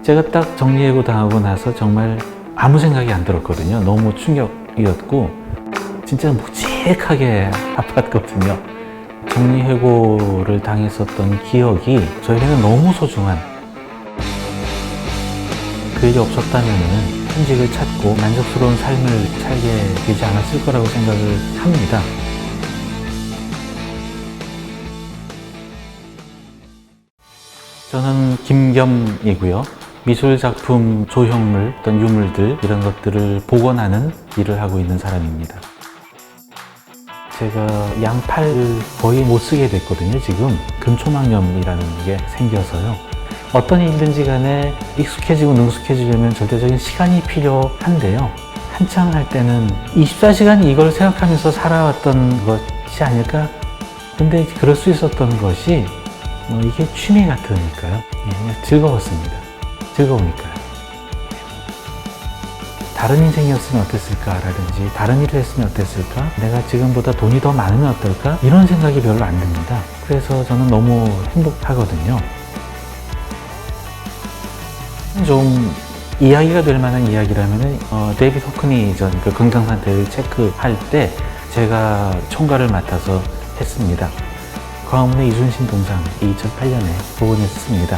제가 딱 정리해고 당하고 나서 정말 아무 생각이 안 들었거든요. 너무 충격이었고 진짜 묵직하게 아팠거든요. 정리해고를 당했었던 기억이 저에게는 너무 소중한, 그 일이 없었다면 현직을 찾고 만족스러운 삶을 살게 되지 않았을 거라고 생각을 합니다. 저는 김겸이고요. 미술작품, 조형물, 어떤 유물들 이런 것들을 복원하는 일을 하고 있는 사람입니다. 제가 양팔을 거의 못 쓰게 됐거든요. 지금 금초막염이라는 게 생겨서요. 어떤 일든지 간에 익숙해지고 능숙해지려면 절대적인 시간이 필요한데요. 한창 할 때는 24시간 이걸 생각하면서 살아왔던 것이 아닐까? 근데 그럴 수 있었던 것이 이게 취미 같으니까요. 그냥 즐거웠습니다. 즐거우니까요. 다른 인생이었으면 어땠을까라든지 다른 일을 했으면 어땠을까? 내가 지금보다 돈이 더 많으면 어떨까? 이런 생각이 별로 안 듭니다. 그래서 저는 너무 행복하거든요. 좀 이야기가 될 만한 이야기라면 데이비드 호크니 전 그 건강 상태를 체크할 때 제가 총괄을 맡아서 했습니다. 광화문의 이순신 동상 2008년에 복원했습니다.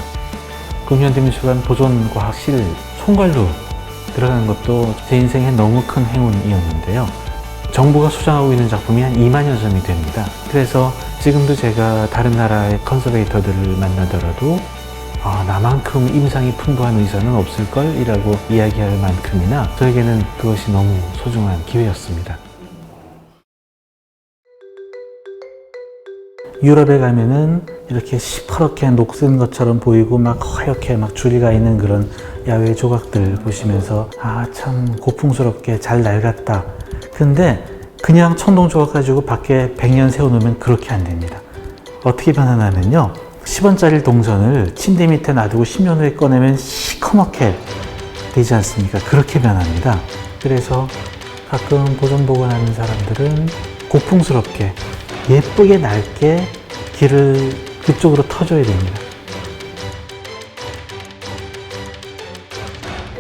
국민현대미술관 보존과학실 총괄로 들어가는 것도 제 인생에 너무 큰 행운이었는데요. 정부가 수장하고 있는 작품이 한 2만여 점이 됩니다. 그래서 지금도 제가 다른 나라의 컨서베이터들을 만나더라도 나만큼 임상이 풍부한 의사는 없을걸? 이라고 이야기할 만큼이나 저에게는 그것이 너무 소중한 기회였습니다. 유럽에 가면은 이렇게 시퍼렇게 녹슨 것처럼 보이고 막 허옇게 막 줄이가 있는 그런 야외 조각들 보시면서 참 고풍스럽게 잘 낡았다. 근데 그냥 천동 조각 가지고 밖에 100년 세워놓으면 그렇게 안 됩니다. 어떻게 변하냐면요. 10원짜리 동전을 침대 밑에 놔두고 10년 후에 꺼내면 시커멓게 되지 않습니까? 그렇게 변합니다. 그래서 가끔 보존 복원하는 사람들은 고풍스럽게 예쁘게 낡게 길을 그쪽으로 터줘야 됩니다.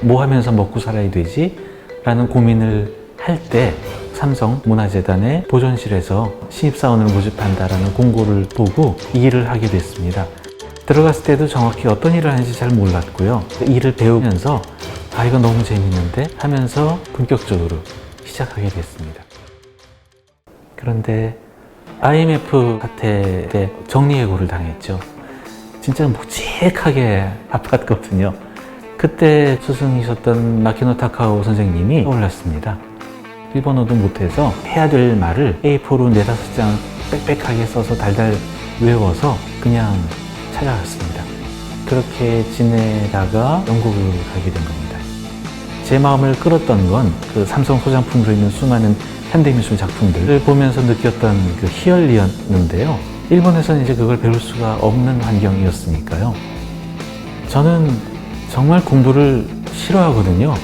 뭐 하면서 먹고 살아야 되지? 라는 고민을 할 때 삼성문화재단의 보존실에서 신입사원을 모집한다라는 공고를 보고 이 일을 하게 됐습니다. 들어갔을 때도 정확히 어떤 일을 하는지 잘 몰랐고요. 그 일을 배우면서 이거 너무 재밌는데 하면서 본격적으로 시작하게 됐습니다. 그런데 IMF 사태 때 정리해고를 당했죠. 진짜 묵직하게 아팠거든요. 그때 스승이셨던 마키노 타카오 선생님이 떠올랐습니다. 일본어도 못해서 해야 될 말을 A4로 4-5장 빽빽하게 써서 달달 외워서 그냥 찾아갔습니다. 그렇게 지내다가 영국을 가게 된 겁니다. 제 마음을 끌었던 건 그 삼성 소장품으로 있는 수많은 현대미술 작품들을 보면서 느꼈던 그 희열이었는데요. 일본에서는 이제 그걸 배울 수가 없는 환경이었으니까요. 저는 정말 공부를 싫어하거든요.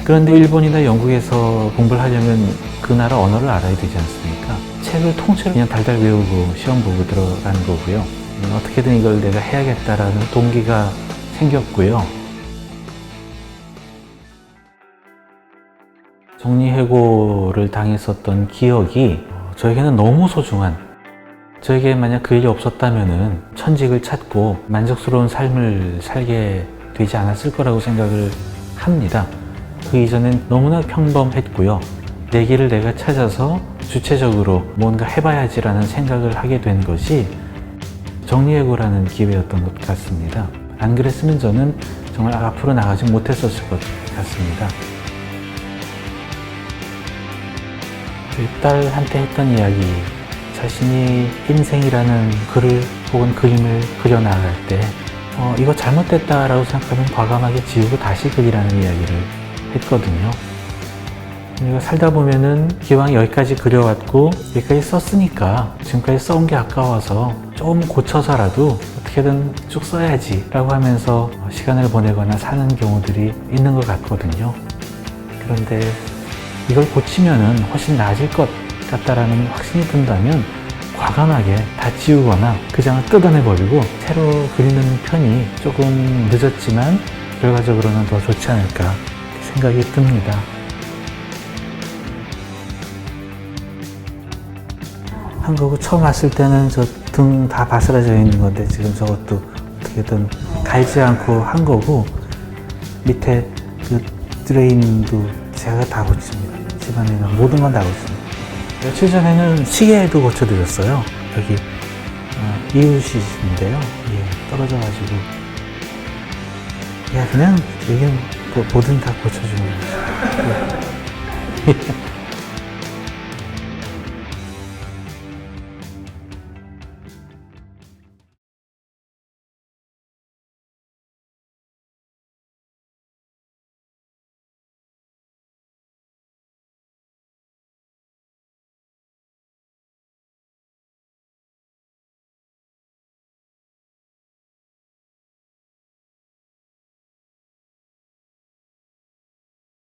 그런데 일본이나 영국에서 공부를 하려면 그 나라 언어를 알아야 되지 않습니까? 책을 통째로 그냥 달달 외우고 시험 보고 들어가는 거고요. 어떻게든 이걸 내가 해야겠다라는 동기가 생겼고요. 정리해고를 당했었던 기억이 저에게는 너무 소중한, 저에게 만약 그 일이 없었다면 천직을 찾고 만족스러운 삶을 살게 되지 않았을 거라고 생각을 합니다. 그 이전엔 너무나 평범했고요. 내 길을 내가 찾아서 주체적으로 뭔가 해봐야지라는 생각을 하게 된 것이 정리해고라는 기회였던 것 같습니다. 안 그랬으면 저는 정말 앞으로 나가지 못했었을 것 같습니다. 딸한테 했던 이야기, 자신이 인생이라는 글을 혹은 그림을 그려나갈 때 이거 잘못됐다라고 생각하면 과감하게 지우고 다시 그리라는 이야기를 했거든요. 우리가 살다 보면은 기왕 여기까지 그려왔고 여기까지 썼으니까 지금까지 써온 게 아까워서 조금 고쳐서라도 어떻게든 쭉 써야지 라고 하면서 시간을 보내거나 사는 경우들이 있는 것 같거든요. 그런데 이걸 고치면은 훨씬 나아질 것 같다라는 확신이 든다면 과감하게 다 지우거나 그 장을 뜯어내버리고 새로 그리는 편이 조금 늦었지만 결과적으로는 더 좋지 않을까 생각이 듭니다. 한국을 처음 왔을 때는 저 등 다 바스라져 있는 건데 지금 저것도 어떻게든 갈지 않고 한 거고 밑에 그 드레인도 제가 다 고칩니다. 집안에 있는 모든 건 다 고칩니다. 며칠 전에는 시계도 고쳐드렸어요. 여기 이웃이신데요. 예, 떨어져가지고 그냥 여기 뭐든 다 고쳐주는 거죠.